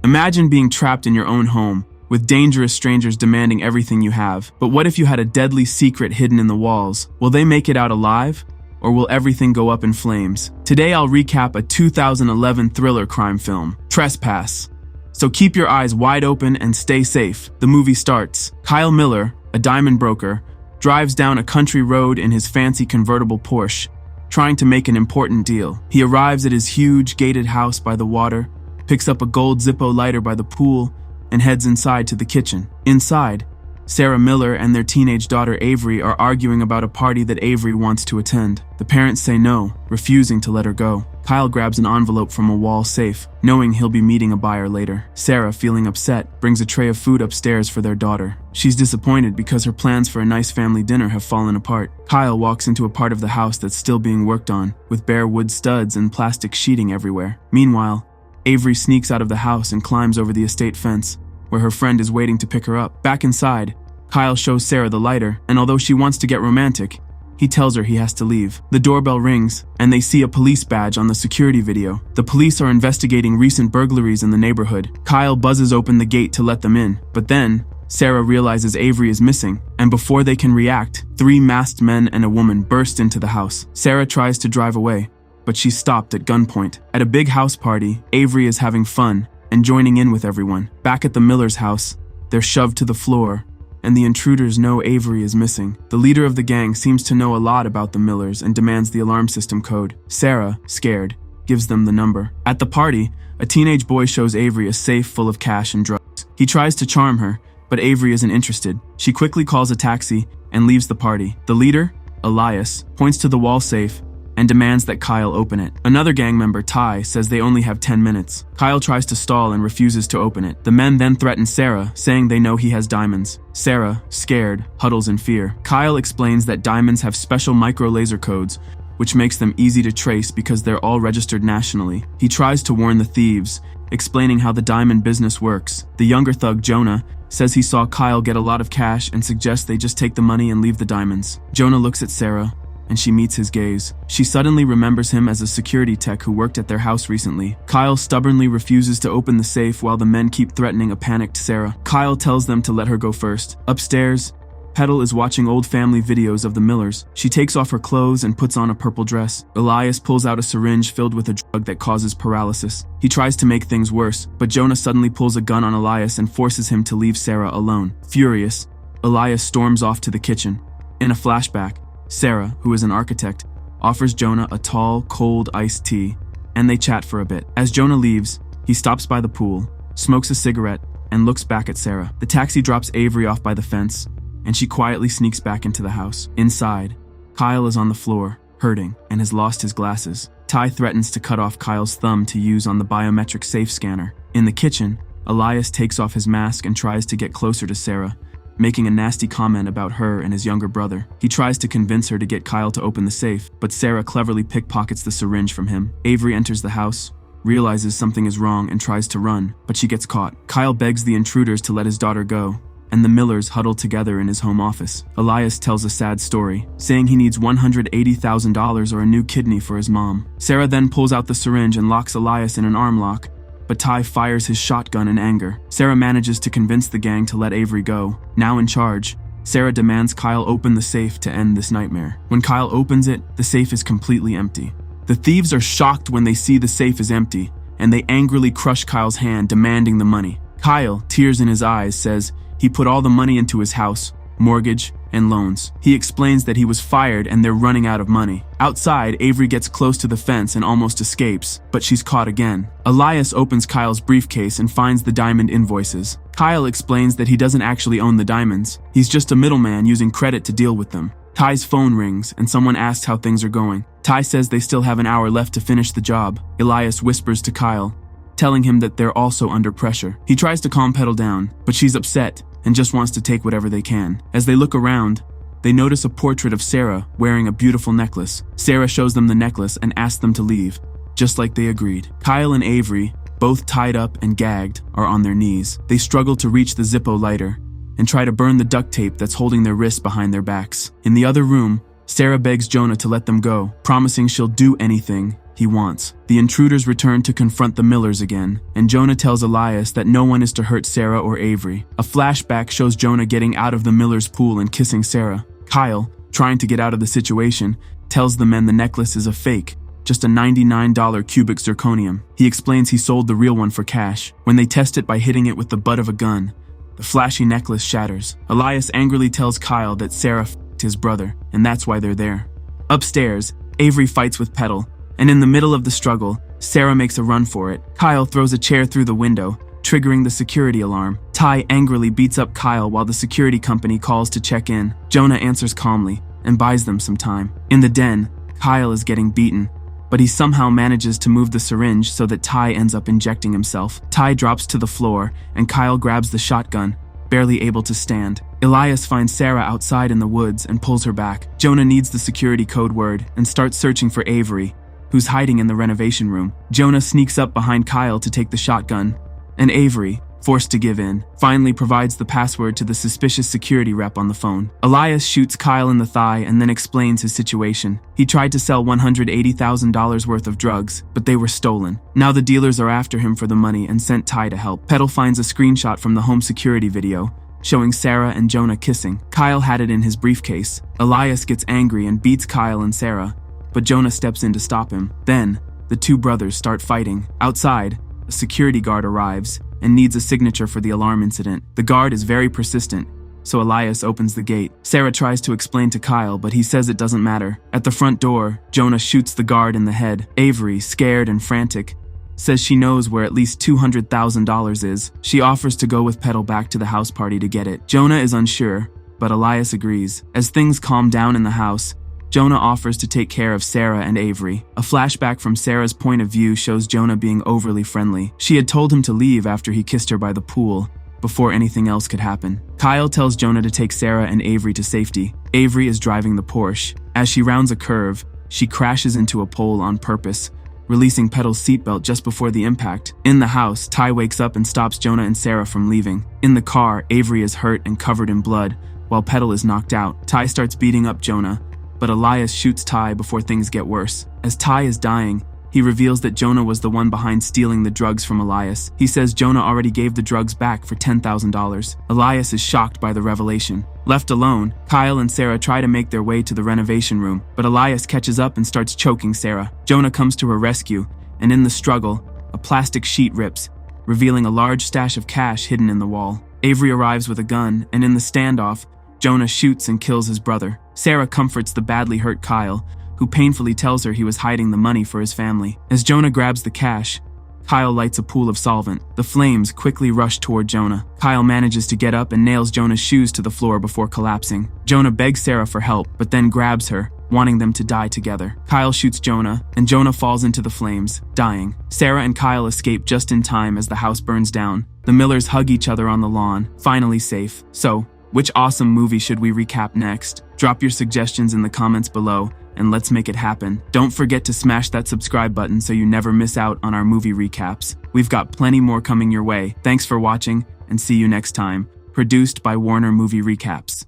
Imagine being trapped in your own home, with dangerous strangers demanding everything you have. But what if you had a deadly secret hidden in the walls? Will they make it out alive? Or will everything go up in flames? Today I'll recap a 2011 thriller crime film, Trespass. So keep your eyes wide open and stay safe. The movie starts. Kyle Miller, a diamond broker, drives down a country road in his fancy convertible Porsche, trying to make an important deal. He arrives at his huge gated house by the water, picks up a gold Zippo lighter by the pool, and heads inside to the kitchen. Inside, Sarah Miller and their teenage daughter Avery are arguing about a party that Avery wants to attend. The parents say no, refusing to let her go. Kyle grabs an envelope from a wall safe, knowing he'll be meeting a buyer later. Sarah, feeling upset, brings a tray of food upstairs for their daughter. She's disappointed because her plans for a nice family dinner have fallen apart. Kyle walks into a part of the house that's still being worked on, with bare wood studs and plastic sheeting everywhere. Meanwhile, Avery sneaks out of the house and climbs over the estate fence, where her friend is waiting to pick her up. Back inside, Kyle shows Sarah the lighter, and although she wants to get romantic, he tells her he has to leave. The doorbell rings, and they see a police badge on the security video. The police are investigating recent burglaries in the neighborhood. Kyle buzzes open the gate to let them in, but then Sarah realizes Avery is missing, and before they can react, 3 masked men and a woman burst into the house. Sarah tries to drive away, but she's stopped at gunpoint. At a big house party, Avery is having fun and joining in with everyone. Back at the Millers' house, they're shoved to the floor, and the intruders know Avery is missing. The leader of the gang seems to know a lot about the Millers and demands the alarm system code. Sarah, scared, gives them the number. At the party, a teenage boy shows Avery a safe full of cash and drugs. He tries to charm her, but Avery isn't interested. She quickly calls a taxi and leaves the party. The leader, Elias, points to the wall safe and demands that Kyle open it. Another gang member, Ty, says they only have 10 minutes. Kyle tries to stall and refuses to open it. The men then threaten Sarah, saying they know he has diamonds. Sarah, scared, huddles in fear. Kyle explains that diamonds have special micro-laser codes, which makes them easy to trace because they're all registered nationally. He tries to warn the thieves, explaining how the diamond business works. The younger thug, Jonah, says he saw Kyle get a lot of cash and suggests they just take the money and leave the diamonds. Jonah looks at Sarah, and she meets his gaze. She suddenly remembers him as a security tech who worked at their house recently. Kyle stubbornly refuses to open the safe while the men keep threatening a panicked Sarah. Kyle tells them to let her go first. Upstairs, Petal is watching old family videos of the Millers. She takes off her clothes and puts on a purple dress. Elias pulls out a syringe filled with a drug that causes paralysis. He tries to make things worse, but Jonah suddenly pulls a gun on Elias and forces him to leave Sarah alone. Furious, Elias storms off to the kitchen. In a flashback, Sarah, who is an architect, offers Jonah a tall, cold iced tea, and they chat for a bit. As Jonah leaves, he stops by the pool, smokes a cigarette, and looks back at Sarah. The taxi drops Avery off by the fence, and she quietly sneaks back into the house. Inside, Kyle is on the floor, hurting, and has lost his glasses. Ty threatens to cut off Kyle's thumb to use on the biometric safe scanner. In the kitchen, Elias takes off his mask and tries to get closer to Sarah, making a nasty comment about her and his younger brother. He tries to convince her to get Kyle to open the safe, but Sarah cleverly pickpockets the syringe from him. Avery enters the house, realizes something is wrong, and tries to run, but she gets caught. Kyle begs the intruders to let his daughter go, and the Millers huddle together in his home office. Elias tells a sad story, saying he needs $180,000 or a new kidney for his mom. Sarah then pulls out the syringe and locks Elias in an arm lock, but Ty fires his shotgun in anger. Sarah manages to convince the gang to let Avery go. Now in charge, Sarah demands Kyle open the safe to end this nightmare. When Kyle opens it, the safe is completely empty. The thieves are shocked when they see the safe is empty, and they angrily crush Kyle's hand, demanding the money. Kyle, tears in his eyes, says he put all the money into his house, mortgage, and loans. He explains that he was fired and they're running out of money. Outside, Avery gets close to the fence and almost escapes, but she's caught again. Elias opens Kyle's briefcase and finds the diamond invoices. Kyle explains that he doesn't actually own the diamonds. He's just a middleman using credit to deal with them. Ty's phone rings and someone asks how things are going. Ty says they still have an hour left to finish the job. Elias whispers to Kyle, telling him that they're also under pressure. He tries to calm Petal down, but she's upset and just wants to take whatever they can. As they look around, they notice a portrait of Sarah wearing a beautiful necklace. Sarah shows them the necklace and asks them to leave, just like they agreed. Kyle and Avery, both tied up and gagged, are on their knees. They struggle to reach the Zippo lighter and try to burn the duct tape that's holding their wrists behind their backs. In the other room, Sarah begs Jonah to let them go, promising she'll do anything he wants. The intruders return to confront the Millers again, and Jonah tells Elias that no one is to hurt Sarah or Avery. A flashback shows Jonah getting out of the Millers' pool and kissing Sarah. Kyle, trying to get out of the situation, tells the men the necklace is a fake, just a $99 cubic zirconium. He explains he sold the real one for cash. When they test it by hitting it with the butt of a gun, the flashy necklace shatters. Elias angrily tells Kyle that Sarah f***ed his brother, and that's why they're there. Upstairs, Avery fights with Petal, and in the middle of the struggle, Sarah makes a run for it. Kyle throws a chair through the window, triggering the security alarm. Ty angrily beats up Kyle while the security company calls to check in. Jonah answers calmly and buys them some time. In the den, Kyle is getting beaten, but he somehow manages to move the syringe so that Ty ends up injecting himself. Ty drops to the floor, and Kyle grabs the shotgun, barely able to stand. Elias finds Sarah outside in the woods and pulls her back. Jonah needs the security code word and starts searching for Avery, who's hiding in the renovation room. Jonah sneaks up behind Kyle to take the shotgun, and Avery, forced to give in, finally provides the password to the suspicious security rep on the phone. Elias shoots Kyle in the thigh and then explains his situation. He tried to sell $180,000 worth of drugs, but they were stolen. Now the dealers are after him for the money and sent Ty to help. Petal finds a screenshot from the home security video, showing Sarah and Jonah kissing. Kyle had it in his briefcase. Elias gets angry and beats Kyle and Sarah, but Jonah steps in to stop him. Then, the two brothers start fighting. Outside, a security guard arrives and needs a signature for the alarm incident. The guard is very persistent, so Elias opens the gate. Sarah tries to explain to Kyle, but he says it doesn't matter. At the front door, Jonah shoots the guard in the head. Avery, scared and frantic, says she knows where at least $200,000 is. She offers to go with Petal back to the house party to get it. Jonah is unsure, but Elias agrees. As things calm down in the house, Jonah offers to take care of Sarah and Avery. A flashback from Sarah's point of view shows Jonah being overly friendly. She had told him to leave after he kissed her by the pool, before anything else could happen. Kyle tells Jonah to take Sarah and Avery to safety. Avery is driving the Porsche. As she rounds a curve, she crashes into a pole on purpose, releasing Petal's seatbelt just before the impact. In the house, Ty wakes up and stops Jonah and Sarah from leaving. In the car, Avery is hurt and covered in blood, while Petal is knocked out. Ty starts beating up Jonah, but Elias shoots Ty before things get worse. As Ty is dying, he reveals that Jonah was the one behind stealing the drugs from Elias. He says Jonah already gave the drugs back for $10,000. Elias is shocked by the revelation. Left alone, Kyle and Sarah try to make their way to the renovation room, but Elias catches up and starts choking Sarah. Jonah comes to her rescue, and in the struggle, a plastic sheet rips, revealing a large stash of cash hidden in the wall. Avery arrives with a gun, and in the standoff, Jonah shoots and kills his brother. Sarah comforts the badly hurt Kyle, who painfully tells her he was hiding the money for his family. As Jonah grabs the cash, Kyle lights a pool of solvent. The flames quickly rush toward Jonah. Kyle manages to get up and nails Jonah's shoes to the floor before collapsing. Jonah begs Sarah for help, but then grabs her, wanting them to die together. Kyle shoots Jonah, and Jonah falls into the flames, dying. Sarah and Kyle escape just in time as the house burns down. The Millers hug each other on the lawn, finally safe. So, which awesome movie should we recap next? Drop your suggestions in the comments below, and let's make it happen. Don't forget to smash that subscribe button so you never miss out on our movie recaps. We've got plenty more coming your way. Thanks for watching, and see you next time. Produced by Warner Movie Recaps.